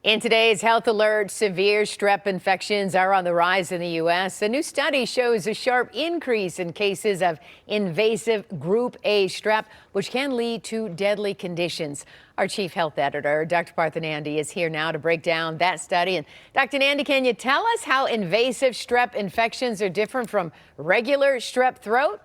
In today's health alert, severe strep infections are on the rise in the U.S. A new study shows a sharp increase in cases of invasive group A strep, which can lead to deadly conditions. Our chief health editor, Dr. Partha Nandi, is here now to break down that study. And Dr. Nandi, can you tell us how invasive strep infections are different from regular strep throat?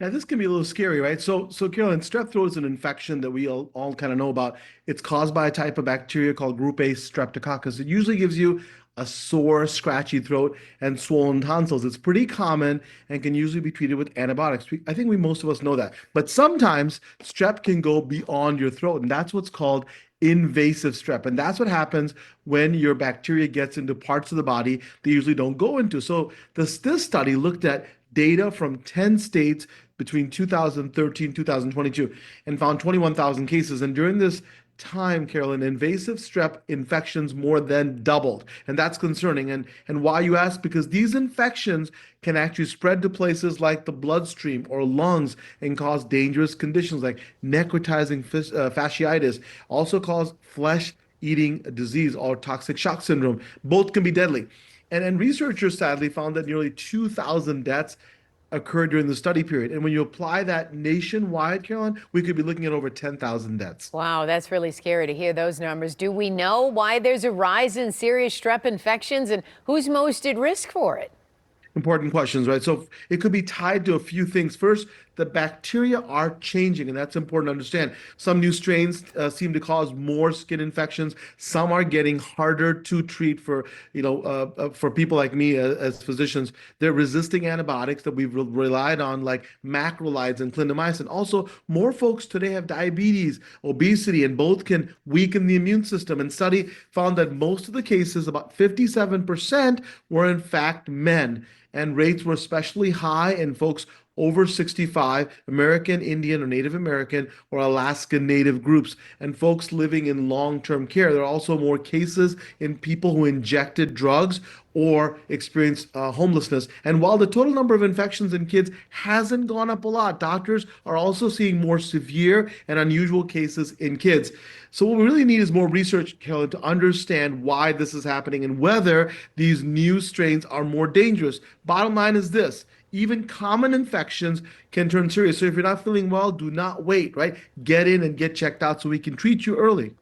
Now, this can be a little scary, right? So Carolyn, strep throat is an infection that we all kind of know about. It's caused by a type of bacteria called group A streptococcus. It usually gives you a sore, scratchy throat and swollen tonsils. It's pretty common and can usually be treated with antibiotics. I think most of us know that. But sometimes strep can go beyond your throat, and that's what's called invasive strep. And that's what happens when your bacteria gets into parts of the body they usually don't go into. So this study looked at data from 10 states between 2013 2022 and found 21,000 cases. And during this time, Carolyn, invasive strep infections more than doubled. And that's concerning. And why, you ask? Because these infections can actually spread to places like the bloodstream or lungs and cause dangerous conditions like necrotizing fasciitis, also cause flesh-eating disease or toxic shock syndrome. Both can be deadly. And researchers sadly found that nearly 2,000 deaths occurred during the study period. And when you apply that nationwide, Carolyn, we could be looking at over 10,000 deaths. Wow, that's really scary to hear those numbers. Do we know why there's a rise in serious strep infections and who's most at risk for it? Important questions, right? So it could be tied to a few things. First, the bacteria are changing, and that's important to understand. Some new strains seem to cause more skin infections. Some are getting harder to treat for, for people like me as physicians. They're resisting antibiotics that we've relied on, like macrolides and clindamycin. Also, more folks today have diabetes, obesity, and both can weaken the immune system. And study found that most of the cases, about 57%, were in fact men. And rates were especially high in folks over 65, American Indian or Native American or Alaskan Native groups, and folks living in long-term care. There are also more cases in people who injected drugs or experienced homelessness. And while the total number of infections in kids hasn't gone up a lot, doctors are also seeing more severe and unusual cases in kids. So what we really need is more research, Carolyn, to understand why this is happening and whether these new strains are more dangerous. Bottom line is this: even common infections can turn serious. So if you're not feeling well, do not wait, right? Get in and get checked out so we can treat you early.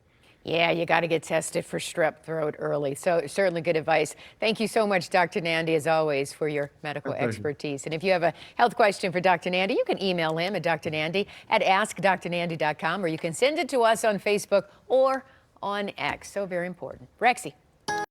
Yeah, you got to get tested for strep throat early. So certainly good advice. Thank you so much, Dr. Nandi, as always, for your medical expertise. And if you have a health question for Dr. Nandi, you can email him at drnandi@askdrnandi.com, or you can send it to us on Facebook or on X. So very important. Rexy.